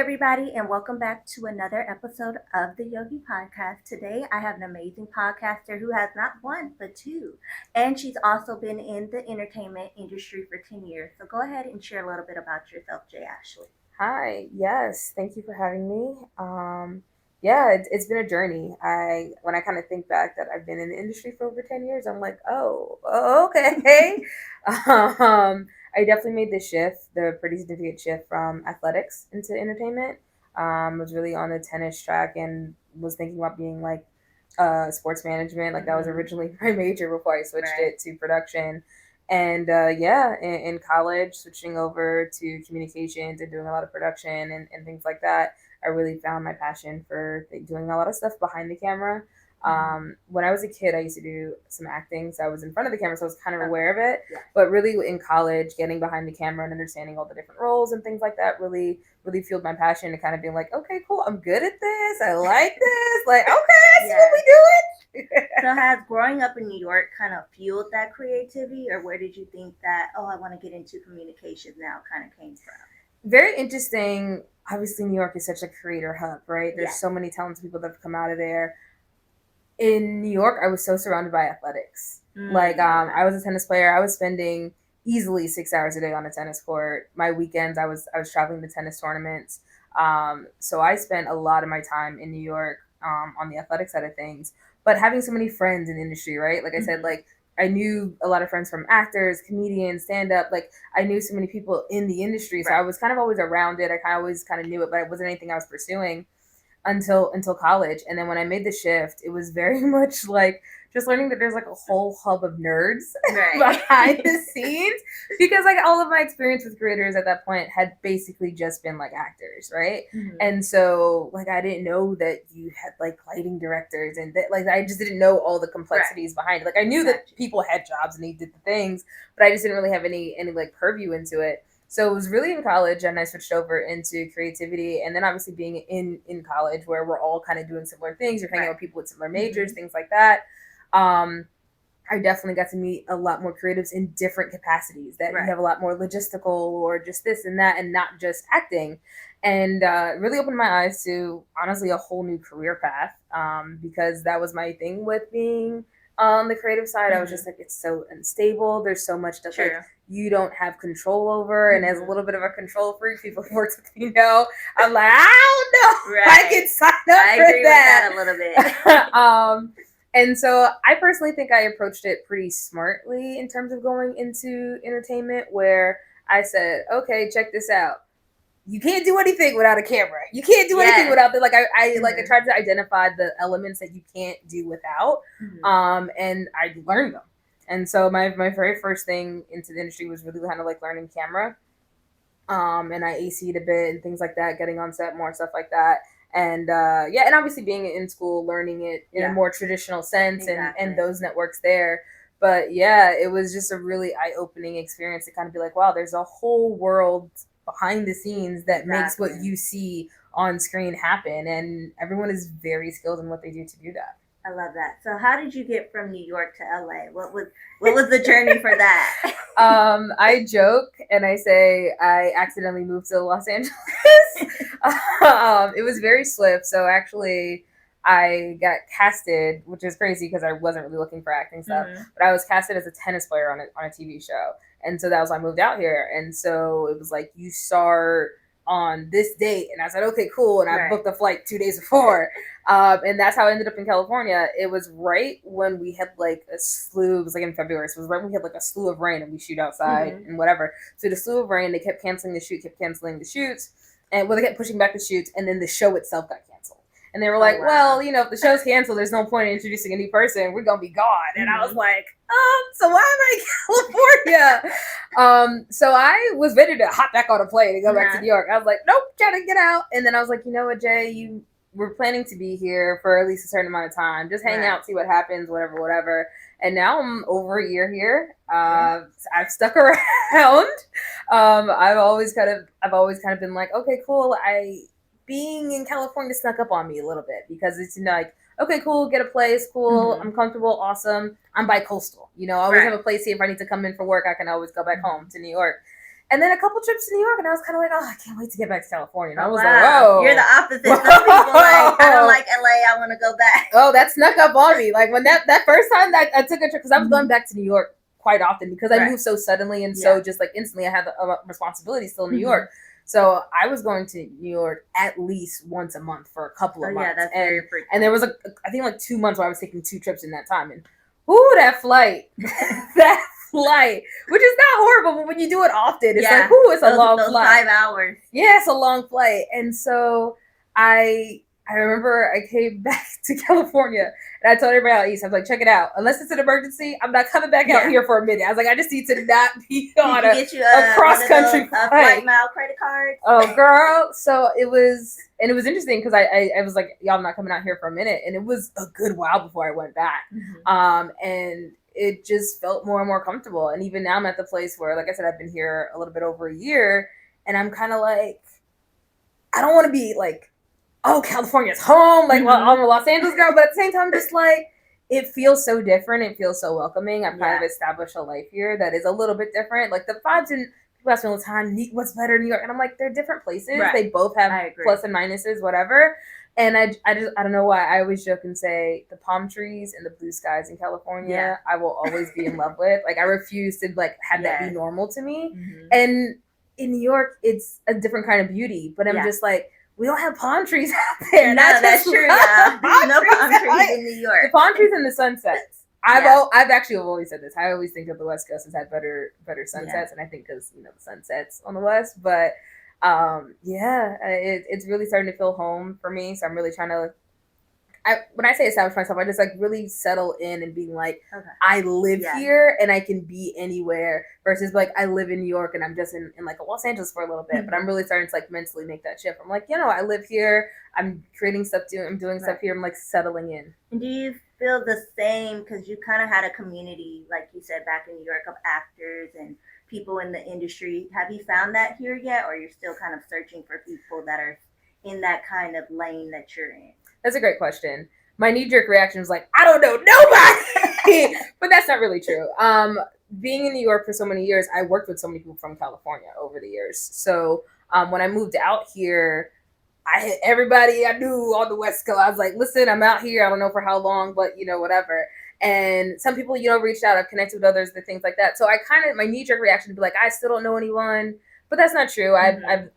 everybody, and welcome back to another episode of the Yogi Podcast. Today, I have an amazing podcaster who has not one, but two, and she's also been in the entertainment industry for 10 years. So go ahead and share a little bit about yourself, Jay Ashley. Hi, yes, thank you for having me. Yeah, it's been a journey. When I kind of think back that I've been in the industry for over 10 years, I'm like, oh, okay. I definitely made the shift, the pretty significant shift from athletics into entertainment. Was really on the tennis track and was thinking about being like sports management. Like that was originally my major before I switched Right. it to production. And yeah, in college, switching over to communications and doing a lot of production and things like that, I really found my passion for doing a lot of stuff behind the camera. When I was a kid, I used to do some acting, so I was in front of the camera, so I was kind of aware of it. Yeah. But really, in college, getting behind the camera and understanding all the different roles and things like that really fueled my passion to kind of being like, okay, cool, I'm good at this. I like this. Like, okay, I see what we doing. So has growing up in New York kind of fueled that creativity, or where did you think that, oh, I want to get into communications now kind of came from? Very interesting. Obviously, New York is such a creator hub, right? There's so many talented people that have come out of there. In New York, I was so surrounded by athletics. I was a tennis player. I was spending easily 6 hours a day on a tennis court. My weekends, I was traveling to tennis tournaments. So I spent a lot of my time in New York on the athletic side of things. But having so many friends in the industry, right? Like I said, like I knew a lot of friends from actors, comedians, stand up. Like I knew so many people in the industry, so I was kind of always around it. I kind of always kind of knew it, but it wasn't anything I was pursuing until college. And then when I made the shift, it was very much like just learning that there's like a whole hub of nerds behind the scenes, because like all of my experience with creators at that point had basically just been like actors, right? And so like I didn't know that you had like lighting directors and that, like I just didn't know all the complexities behind it. Like I knew that people had jobs and they did the things, but I just didn't really have any like purview into it. So it was really in college, and I switched over into creativity. And then obviously being in college where we're all kind of doing similar things, you're hanging out with people with similar majors, things like that. I definitely got to meet a lot more creatives in different capacities, that you have a lot more logistical or just this and that and not just acting. And really opened my eyes to honestly a whole new career path, because that was my thing with being on the creative side. I was just like, it's so unstable. There's so much that like you don't have control over. And as a little bit of a control freak, people who work with me know, I'm like, I don't know. I can sign up I for agree that. with that a little bit. And so I personally think I approached it pretty smartly in terms of going into entertainment, where I said, okay, check this out. You can't do anything without a camera. You can't do anything without the like I tried to identify the elements that you can't do without. And I learned them. And so my very first thing into the industry was really kind of like learning camera. And I AC'd a bit and things like that, getting on set more, stuff like that. And yeah, and obviously being in school, learning it in a more traditional sense, and those networks there. But yeah, it was just a really eye-opening experience to kind of be like, wow, there's a whole world behind the scenes that makes what you see on screen happen, and everyone is very skilled in what they do to do that. I love that. So how did you get from New York to LA? What was the journey for that? I joke and I say I accidentally moved to Los Angeles. It was very swift. So actually, I got casted, which is crazy because I wasn't really looking for acting stuff, but I was casted as a tennis player on a TV show. And so that was why I moved out here. And so it was like, you start on this date. And I said, okay, cool. And I booked the flight 2 days before. And that's how I ended up in California. It was right when we had like a slew, it was like in February. So it was right when we had like a slew of rain and we shoot outside and whatever. So the slew of rain, they kept canceling the shoot, kept canceling the shoots. And well, they kept pushing back the shoots. And then the show itself got canceled. And they were like, well, you know, if the show's canceled, there's no point in introducing a new person. We're going to be gone. And I was like, so why am I in California? So I was ready to hop back on a plane and go back to New York. I was like, nope, trying to get out. And then I was like, you know what, Jay, you were planning to be here for at least a certain amount of time. Just hang out, see what happens, whatever. And now I'm over a year here. I've stuck around. I've always kind of been like, okay, cool. Being in California snuck up on me a little bit because it's, you know, like, okay, cool, get a place, cool, I'm comfortable, awesome. I'm bi-coastal. You know, I always have a place here. If I need to come in for work, I can always go back home to New York. And then a couple trips to New York, and I was kind of like, oh, I can't wait to get back to California. And I was like, wow. whoa. You're the opposite. Some people like, I don't like LA, I want to go back. Oh, that snuck up on me. Like when that first time that I took a trip, because I was going back to New York quite often because I moved so suddenly and so just like instantly I had the responsibility still in New York. So I was going to New York at least once a month for a couple of months. Yeah, that's very frequent. And there was I think like 2 months where I was taking 2 trips in that time. And that flight, which is not horrible, but when you do it often, it's like, it's a long flight. 5 hours. Yeah, it's a long flight. And so I remember I came back to California and I told everybody out east, I was like, check it out. Unless it's an emergency, I'm not coming back out here for a minute. I was like, I just need to not be on a cross-country flight mile credit card. Oh, girl. So it was interesting because I was like, y'all, I'm not coming out here for a minute. And it was a good while before I went back. And it just felt more and more comfortable. And even now I'm at the place where, like I said, I've been here a little bit over a year and I'm kind of like, I don't want to be like, oh, California's home, like I'm a Los Angeles girl, but at the same time, just like, it feels so different. It feels so welcoming. I've kind of established a life here that is a little bit different. Like the vibes and people ask me all the time, what's better in New York? And I'm like, they're different places. Right. They both have plus and minuses, whatever. And I don't know why I always joke and say the palm trees and the blue skies in California, I will always be in love with. Like I refuse to like have that be normal to me. And in New York, it's a different kind of beauty, but I'm just like, we don't have palm trees out there. No, that's true. Yeah. There's no palm trees in New York. The palm trees and the sunsets. I've actually always said this. I always think that the West Coast has had better sunsets, and I think because the sunsets on the West. But it's really starting to feel home for me. So I'm really trying to. When I say establish myself, I just like really settle in and being like, I live here and I can be anywhere versus like I live in New York and I'm just in like Los Angeles for a little bit, but I'm really starting to like mentally make that shift. I'm like, I live here. I'm creating stuff, I'm doing stuff here. I'm like settling in. And do you feel the same? Because you kind of had a community, like you said, back in New York of actors and people in the industry. Have you found that here yet? Or you're still kind of searching for people that are in that kind of lane that you're in? That's a great question. My knee-jerk reaction was like, I don't know nobody, but that's not really true. Being in New York for so many years, I worked with so many people from California over the years. So when I moved out here, I had everybody I knew on the West Coast. I was like, listen, I'm out here. I don't know for how long, but whatever. And some people, reached out. I've connected with others, the things like that. So my knee-jerk reaction would be like, I still don't know anyone. But that's not true. I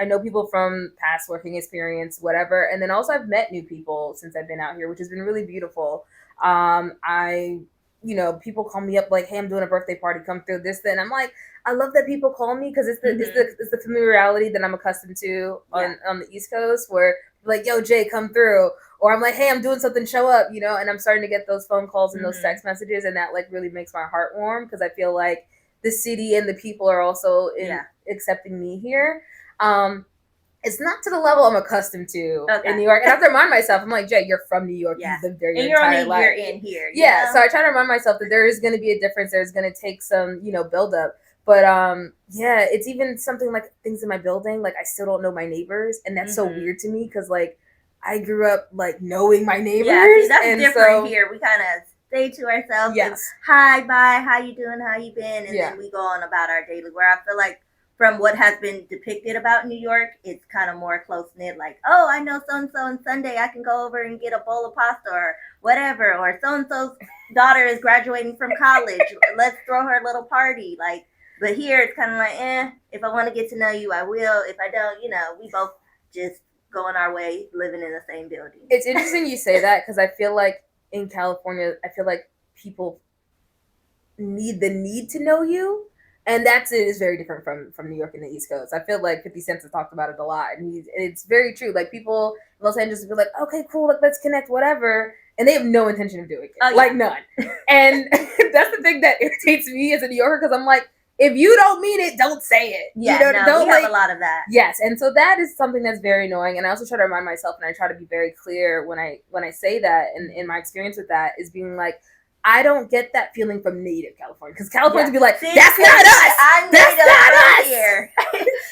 know people from past working experience, whatever. And then also I've met new people since I've been out here, which has been really beautiful. People call me up like, hey, I'm doing a birthday party, come through, this, then. I'm like, I love that people call me because it's the familiarity that I'm accustomed to on the East Coast where like, yo, Jay, come through. Or I'm like, hey, I'm doing something, show up, and I'm starting to get those phone calls and those text messages. And that like really makes my heart warm because I feel like the city and the people are also accepting me here. It's not to the level I'm accustomed to in New York. And I have to remind myself, I'm like, Jay, you're from New York. You lived there your entire life. You're in here. Yeah, so I try to remind myself that there is going to be a difference. There's going to take some, build up. But it's even something like things in my building. Like I still don't know my neighbors. And that's so weird to me because like I grew up like knowing my neighbors. Yeah, see, that's different here. We kind of stay to ourselves. Yes. Hi, bye, how you doing? How you been? And then we go on about our daily. Where I feel like from what has been depicted about New York, it's kind of more close-knit. Like, oh, I know so-and-so on Sunday. I can go over and get a bowl of pasta or whatever. Or so-and-so's daughter is graduating from college. Let's throw her a little party. Like, but here it's kind of like, if I want to get to know you, I will. If I don't, we both just going our way, living in the same building. It's interesting you say that because I feel like in California, I feel like people need to know you. And is very different from New York and the East Coast. I feel like 50 Cent has talked about it a lot. And it's very true. Like people in Los Angeles will be like, okay, cool, like, let's connect, whatever. And they have no intention of doing it. Like none. And that's the thing that irritates me as a New Yorker because I'm like, if you don't mean it, don't say it. Yeah, don't we have a lot of that. Yes, and so that is something that's very annoying. And I also try to remind myself, and I try to be very clear when I say that, and in my experience with that, is being like, I don't get that feeling from native California because Californians be like, that's not us. That's not us. Here.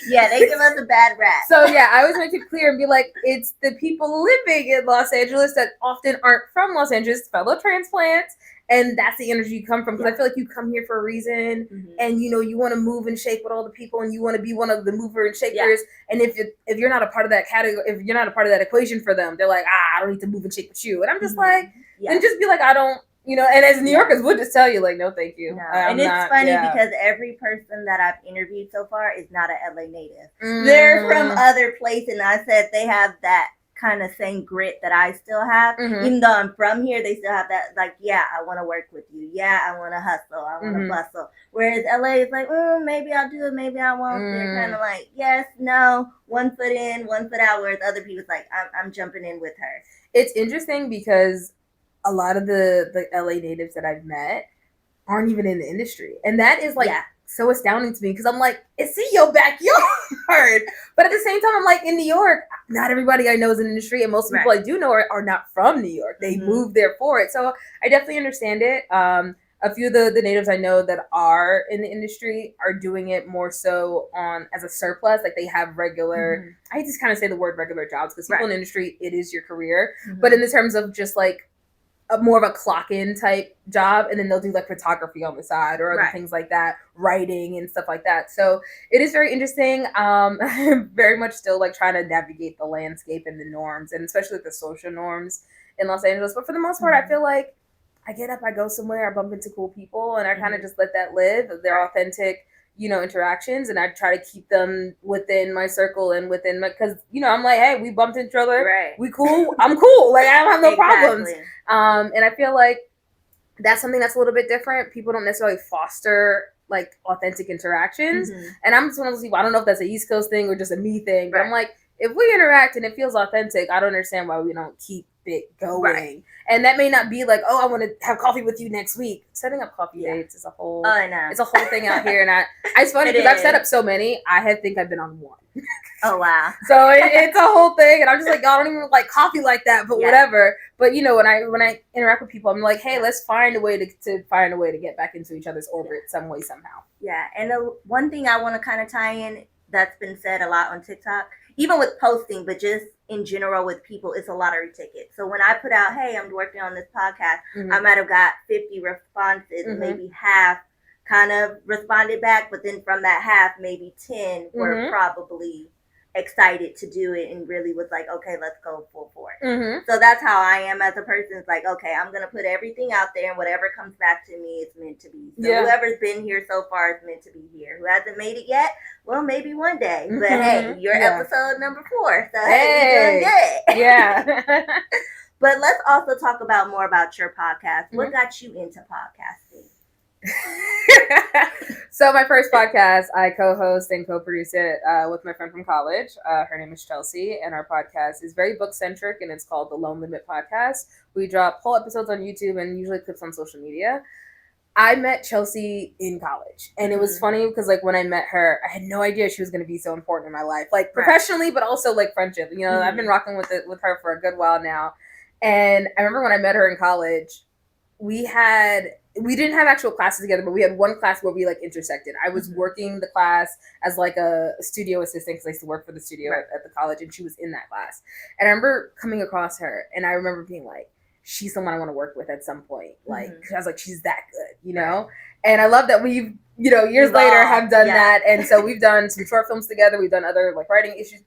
Yeah, they give us a bad rap. So I always make it clear and be like, it's the people living in Los Angeles that often aren't from Los Angeles, fellow transplants. And that's the energy you come from, because I feel like you come here for a reason, and you want to move and shake with all the people, and you want to be one of the mover and shakers. And if you're not a part of that category, if you're not a part of that equation for them, they're like, I don't need to move and shake with you. And I'm just like, then just be like, I don't. And as New Yorkers, we'll just tell you, like, no, thank you. No. And it's funny because every person that I've interviewed so far is not an LA native. They're from other places, and I said they have that kind of same grit that I still have. Even though I'm from here, they still have that, like, I want to work with you. I want to hustle. I want to bustle. Whereas LA is like, maybe I'll do it, maybe I won't. They're kind of like, yes, no, 1 foot in, 1 foot out, whereas other people's like, I'm jumping in with her. It's interesting because a lot of the LA natives that I've met aren't even in the industry. And that is like so astounding to me, because I'm like, it's in your backyard. But at the same time, I'm like, in New York, not everybody I know is in the industry, and most people I do know are not from New York. They moved there for it. So I definitely understand it. A few of the natives I know that are in the industry are doing it more so as a surplus. Like, they have regular, I hate to kind of say the word regular jobs, because people in the industry, it is your career. But in the terms of just like more of a clock-in type job, and then they'll do like photography on the side or other things like that, writing and stuff like that. So it is very interesting. I'm very much still like trying to navigate the landscape and the norms, and especially the social norms in Los Angeles. But for the most part, I feel like I get up, I go somewhere, I bump into cool people, and I kind of just let that live. They're authentic, interactions, and I try to keep them within my circle and within my, because, I'm like, hey, we bumped into each other. We cool. I'm cool. Like, I don't have no problems. And I feel like that's something that's a little bit different. People don't necessarily foster like authentic interactions. And I'm just one of those people, I don't know if that's an East Coast thing or just a me thing, but I'm like, if we interact and it feels authentic, I don't understand why we don't keep it going. And that may not be like, oh, I want to have coffee with you next week. Setting up coffee dates is a whole it's a whole thing out here. And it's funny because I've set up so many, I think I've been on one. Oh, wow. So it's a whole thing, and I'm just like, I don't even like coffee like that, but whatever. But when I interact with people, I'm like, hey, let's find a way to find a way to get back into each other's orbit some way, somehow. Yeah, and the one thing I want to kind of tie in that's been said a lot on TikTok, even with posting, but just in general with people, it's a lottery ticket. So when I put out, hey, I'm working on this podcast, I might have got 50 responses, maybe half kind of responded back, but then from that half, maybe 10 were probably excited to do it and really was like, okay, let's go full for it. So that's how I am as a person. It's like, okay, I'm gonna put everything out there, and whatever comes back to me is meant to be. So whoever's been here so far is meant to be here. Who hasn't made it yet, well, maybe one day. But hey, you're episode number 4, so hey, you're doing good. Yeah. But let's also talk about more about your podcast. What got you into podcasting? So my first podcast, I co-host and co-produce it with my friend from college. Her name is Chelsea, and our podcast is very book-centric, and it's called The Lone Limit Podcast. We drop whole episodes on YouTube and usually clips on social media. I met Chelsea in college, and it was funny because like when I met her, I had no idea she was going to be so important in my life, like professionally, but also like friendship. I've been rocking with her for a good while now, and I remember when I met her in college, we didn't have actual classes together, but we had one class where we like intersected. I was working the class as like a studio assistant because I used to work for the studio at the college, and she was in that class. And I remember coming across her, and I remember being like, she's someone I want to work with at some point. Like, I was like, she's that good, And I love that we've, years later have done that. And so we've done some short films together. We've done other like writing issues,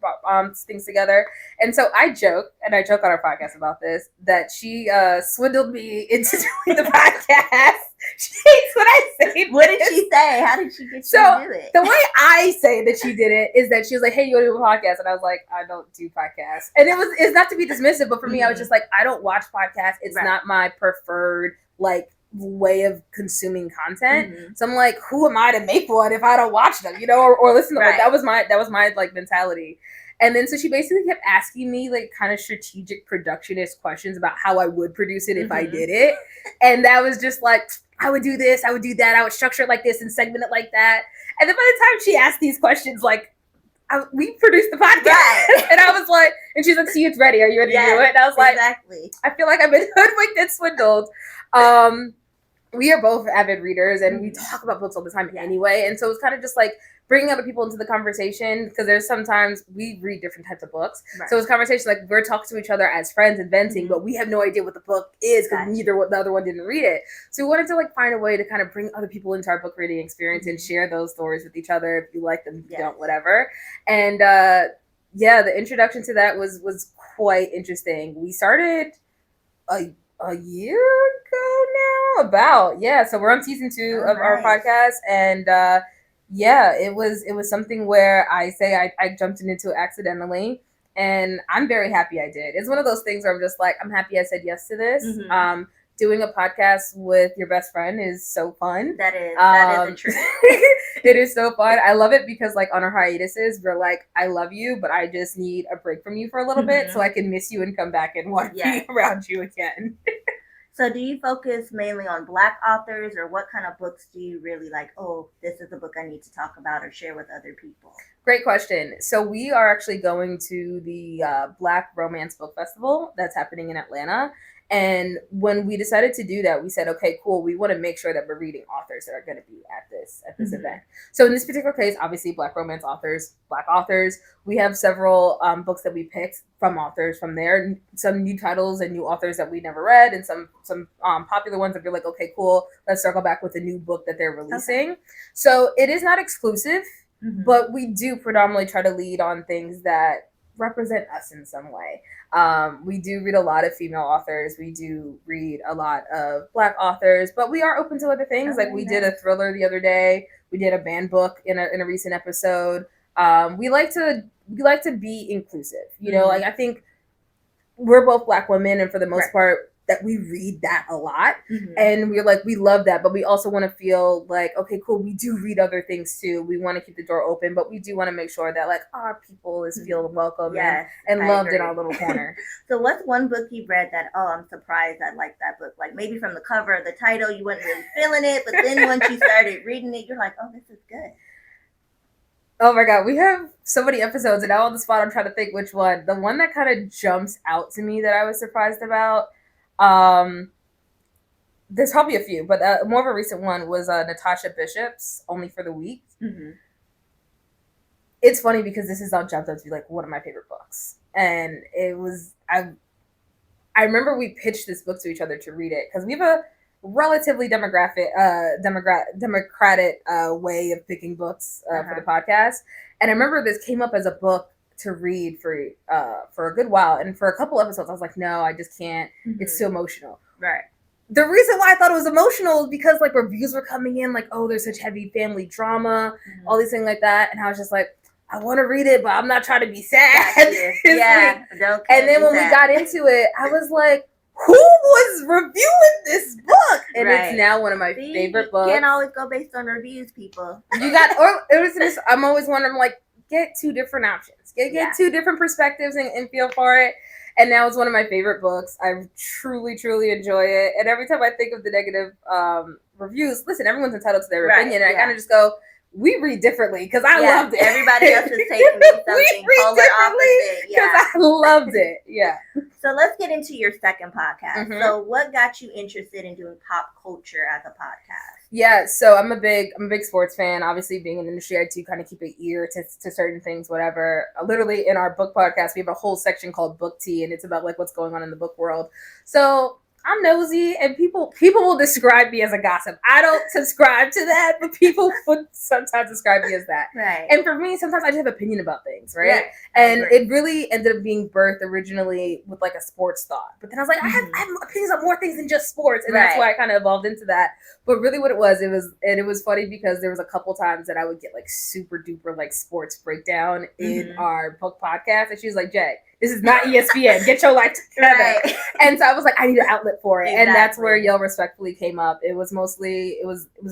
things together. And so I joke on our podcast about this, that she swindled me into doing the podcast. She hates when I say What did she say? How did she get you to do it? The way I say that she did it is that she was like, hey, you want to do a podcast? And I was like, I don't do podcasts. And it's not to be dismissive, but for me, I was just like, I don't watch podcasts. It's not my preferred like way of consuming content. So I'm like, who am I to make one if I don't watch them, or listen to them? Like, that was my like mentality. And then so she basically kept asking me like kind of strategic productionist questions about how I would produce it if I did it. And that was just like, I would do this, I would do that, I would structure it like this and segment it like that. And then by the time she asked these questions, like, we produced the podcast. And I was like, and she's like, see, it's ready. Are you ready to do it? And I was like, exactly. I feel like I've been hoodwinked and swindled. we are both avid readers and we talk about books all the time anyway. And so it's kind of just like bringing other people into the conversation because there's sometimes we read different types of books. Right. So it's conversation like we're talking to each other as friends and venting, but we have no idea what the book is because neither the other one didn't read it. So we wanted to like find a way to kind of bring other people into our book reading experience and share those stories with each other. If you like them, if you don't, whatever. And the introduction to that was quite interesting. We started a year ago now, so we're on season 2 of our podcast, and it was something where I jumped into it accidentally, and I'm very happy I did. It's one of those things where I'm just like, I'm happy I said yes to this. Doing a podcast with your best friend is so fun. That is the truth. It is so fun. I love it because like on our hiatuses, we're like, I love you, but I just need a break from you for a little bit so I can miss you and come back and want to be around you again. So do you focus mainly on Black authors, or what kind of books do you really like, oh, this is a book I need to talk about or share with other people? Great question. So we are actually going to the Black Romance Book Festival that's happening in Atlanta. And when we decided to do that, we said, okay, cool. We want to make sure that we're reading authors that are going to be at this event. So in this particular case, obviously Black romance authors, Black authors. We have several books that we picked from authors from there. Some new titles and new authors that we never read, and some popular ones that we're like, okay, cool. Let's circle back with a new book that they're releasing. Okay. So it is not exclusive, but we do predominantly try to lead on things that represent us in some way. We do read a lot of female authors. We do read a lot of Black authors, but we are open to other things. Like we did a thriller the other day. We did a banned book in a recent episode. We like to be inclusive. You know, like I think we're both Black women, and for the most part, that we read that a lot, and we're like, we love that, but we also want to feel like, okay, cool, we do read other things too. We want to keep the door open, but we do want to make sure that like our people is feeling welcome and loved in our little corner. So what's one book you've read that, oh, I'm surprised I like that book? Like maybe from the cover or the title, you weren't really feeling it, but then once you started reading it, you're like, oh, this is good. Oh my God, we have so many episodes, and now on the spot, I'm trying to think which one. The one that kind of jumps out to me that I was surprised about, there's probably a few, but more of a recent one was Natasha Bishop's Only for the Weak. It's funny because this is all jumped up to be like one of my favorite books, and it was I remember we pitched this book to each other to read it because we have a relatively democratic way of picking books for the podcast, and I remember this came up as a book to read for a good while, and for a couple episodes I was like, no, I just can't. It's too emotional. Right. The reason why I thought it was emotional is because like reviews were coming in like, oh, there's such heavy family drama, all these things like that, and I was just like, I want to read it, but I'm not trying to be sad. Yeah. And then when we got into it, I was like, who was reviewing this book? And it's now one of my favorite books. You can't always go based on reviews, people. I'm always wondering, like, get two different options. Get two different perspectives and feel for it. And now it's one of my favorite books. I truly, truly enjoy it. And every time I think of the negative reviews, listen, everyone's entitled to their opinion. And I kind of just go, we read differently because I loved it. Everybody else is taking something polar opposite. Because I loved it. Yeah. So let's get into your second podcast. So what got you interested in doing pop culture as a podcast? Yeah, so I'm a big sports fan. Obviously, being in the industry, I do kind of keep an ear to certain things, whatever. Literally, in our book podcast, we have a whole section called Book Tea, and it's about like what's going on in the book world. So I'm nosy, and people will describe me as a gossip. I don't subscribe to that, but people would sometimes describe me as that. Right. And for me, sometimes I just have an opinion about things, right? Yeah, and it really ended up being birthed originally with like a sports thought. But then I was like, I have opinions on more things than just sports, and that's why I kind of evolved into that. But really what it was funny because there was a couple times that I would get like super duper like sports breakdown in our book podcast, and she was like, Jay, this is not ESPN. Get your life together. Right. And so I was like, I need an outlet for it. Exactly. And that's where Yell Respectfully came up. It was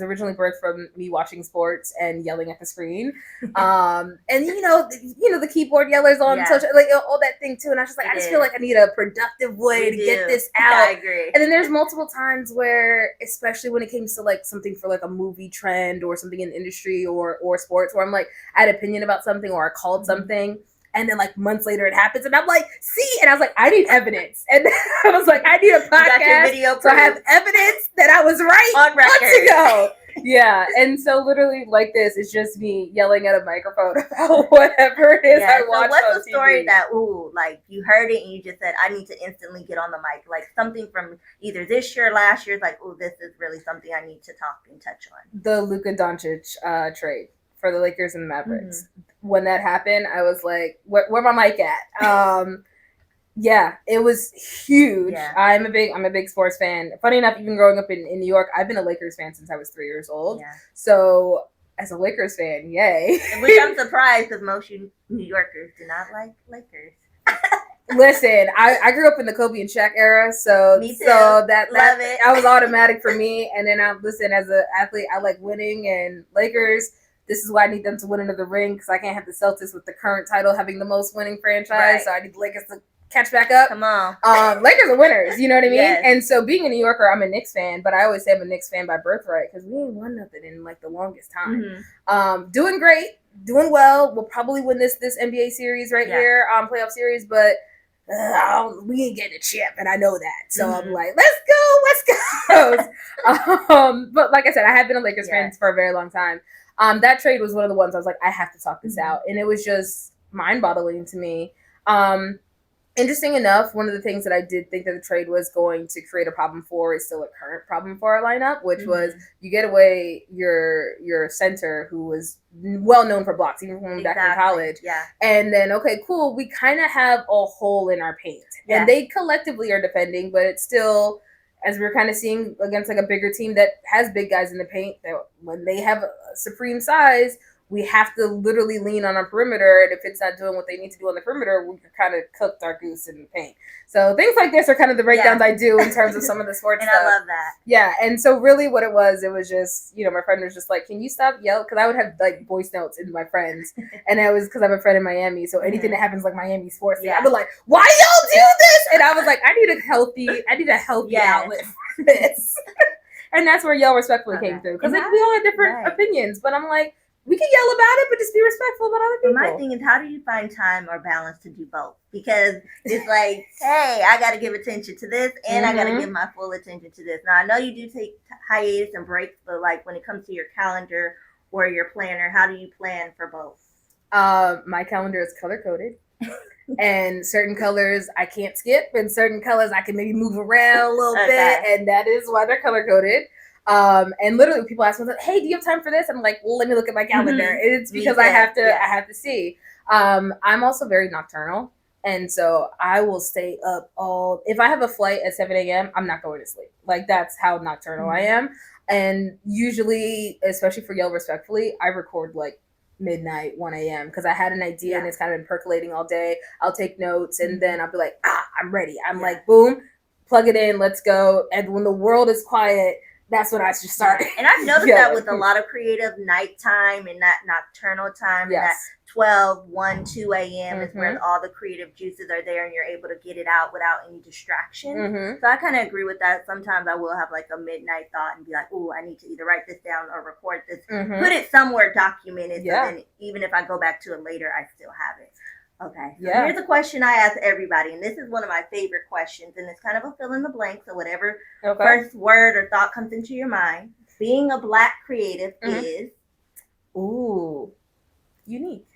originally birthed from me watching sports and yelling at the screen. And you know the keyboard yellers on social, like all that thing too. And I was just like, I just feel like I need a productive way to get this out. I agree. And then there's multiple times where, especially when it came to like something for like a movie trend or something in the industry or sports, where I'm like, I had an opinion about something or I called something. And then like months later it happens and I'm like, see, and I was like, I need evidence. And then I was like, I need a podcast so I have evidence that I was right on record months ago. Yeah, and so literally like this, it's just me yelling at a microphone about whatever it is I watched. So what's on the story TV. that like you heard it and you just said, I need to instantly get on the mic, like something from either this year or last year, like, this is really something I need to talk and touch on? The Luka Doncic trade for the Lakers and the Mavericks. Mm-hmm. When that happened, I was like, where my mic at? Yeah, it was huge. Yeah. I'm a big sports fan. Funny enough, even growing up in New York, I've been a Lakers fan since I was 3 years old. Yeah. So as a Lakers fan, yay. Which I'm surprised because most New Yorkers do not like Lakers. Listen, I grew up in the Kobe and Shaq era, so me too. So that was automatic for me. And then as an athlete, I like winning, and Lakers. This is why I need them to win another ring because I can't have the Celtics with the current title having the most winning franchise. Right. So I need the Lakers to catch back up. Come on. Lakers are winners, you know what I mean? Yes. And so being a New Yorker, I'm a Knicks fan, but I always say I'm a Knicks fan by birthright because we ain't won nothing in like the longest time. Mm-hmm. Doing great, doing well. We'll probably win this NBA series here, playoff series, but we ain't getting a chip, and I know that. So I'm like, let's go. But like I said, I have been a Lakers fan for a very long time. That trade was one of the ones I was like, I have to talk this out, and it was just mind-boggling to me. Interesting enough, one of the things that I did think that the trade was going to create a problem for is still a current problem for our lineup, which was you get away your center who was well known for blocks, even when back in college. Yeah. And then, okay, cool, we kind of have a hole in our paint. Yeah. And they collectively are defending, but it's still, as we're kind of seeing against like a bigger team that has big guys in the paint, that when they have a supreme size, we have to literally lean on our perimeter, and if it's not doing what they need to do on the perimeter, we kind of cooked our goose in the paint. So things like this are kind of the breakdowns I do in terms of some of the sports and stuff. I love that. Yeah, and so really what it was just, my friend was just like, can you stop yelling? Because I would have like voice notes in my friends, and it was because I have a friend in Miami, so anything that happens like Miami sports, I'd be like, why y'all do this? And I was like, I need a healthy outlet for this. And that's where Yell respectfully came through, because we all have different opinions, but I'm like, we can yell about it, but just be respectful about other people. But my thing is, how do you find time or balance to do both? Because it's like, hey, I got to give attention to this, and I got to give my full attention to this. Now, I know you do take hiatus and breaks, but like when it comes to your calendar or your planner, how do you plan for both? My calendar is color-coded. And certain colors I can't skip, and certain colors I can maybe move around a little bit, and that is why they're color-coded. And literally people ask me, like, hey, do you have time for this? I'm like, well, let me look at my calendar. It's because I have to see. I'm also very nocturnal. And so I will stay up if I have a flight at 7 a.m., I'm not going to sleep. Like, that's how nocturnal I am. And usually, especially for Yell Respectfully, I record like midnight, 1 a.m. because I had an idea and it's kind of been percolating all day. I'll take notes and then I'll be like, I'm ready. I'm like, boom, plug it in, let's go. And when the world is quiet, that's when I should start. And I've noticed that with a lot of creative nighttime and that nocturnal time, and that 12, 1, 2 a.m. is where all the creative juices are there and you're able to get it out without any distraction. So I kind of agree with that. Sometimes I will have like a midnight thought and be like, oh, I need to either write this down or record this, put it somewhere documented. So then even if I go back to it later, I still have it. Okay. So here's a question I ask everybody, and this is one of my favorite questions, and it's kind of a fill in the blank. So whatever first word or thought comes into your mind. Being a Black creative is unique.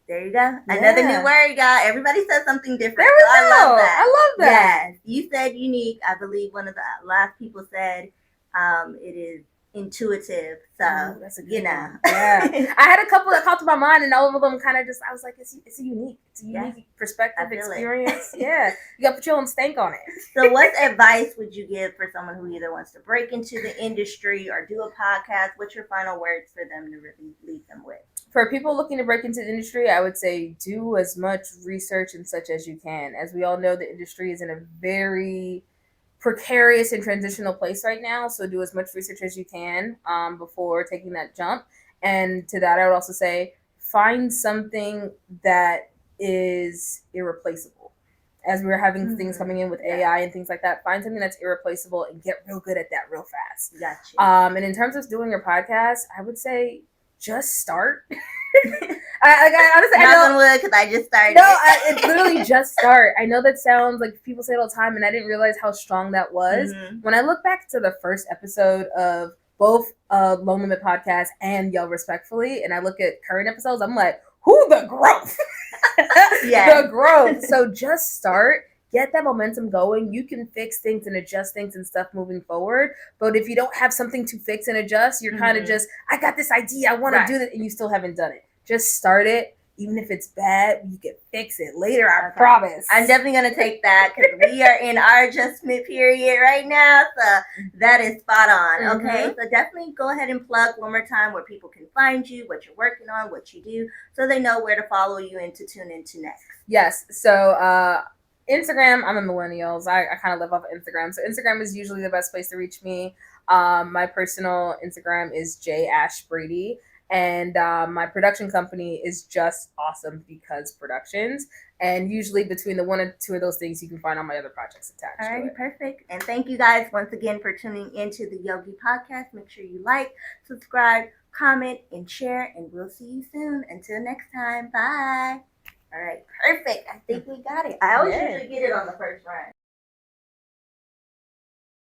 There you go. Another new word, y'all. Everybody says something different. There we go. I love that. I love that. Yes. You said unique. I believe one of the last people said it is intuitive. So that's a good one. Yeah. I had a couple that popped to my mind, and all of them kind of just, I was like, it's a unique perspective, experience. Yeah. You got to put your own stank on it. So what advice would you give for someone who either wants to break into the industry or do a podcast? What's your final words for them to really leave them with? For people looking to break into the industry, I would say do as much research and such as you can. As we all know, the industry is in a very precarious and transitional place right now, so do as much research as you can before taking that jump. And to that, I would also say find something that is irreplaceable. As we're having things coming in with AI and things like that, find something that's irreplaceable and get real good at that real fast. Gotcha. And in terms of doing your podcast, I would say just start. Honestly, I Knock know. on wood, because I just started. No, it's literally just start. I know that sounds like people say it all the time, and I didn't realize how strong that was. Mm-hmm. When I look back to the first episode of both Lone Limit Podcast and Yell Respectfully, and I look at current episodes, I'm like, who the growth? The growth. So just start. Get that momentum going. You can fix things and adjust things and stuff moving forward. But if you don't have something to fix and adjust, you're kind of just, I got this idea, I want to do this, and you still haven't done it. Just start it. Even if it's bad, you can fix it later, I promise. I'm definitely going to take that because we are in our adjustment period right now. So that is spot on. Okay. So definitely go ahead and plug one more time where people can find you, what you're working on, what you do, so they know where to follow you and to tune into next. Yes. So, Instagram, I'm a millennials. I kind of live off of Instagram. So Instagram is usually the best place to reach me. My personal Instagram is jashbrady. And my production company is Just Awesome Because Productions. And usually between the one or two of those things, you can find all my other projects attached. All right, perfect. And thank you guys once again for tuning into the Yogi Podcast. Make sure you like, subscribe, comment, and share. And we'll see you soon. Until next time. Bye. All right, perfect. I think we got it. I always usually get it on the first run.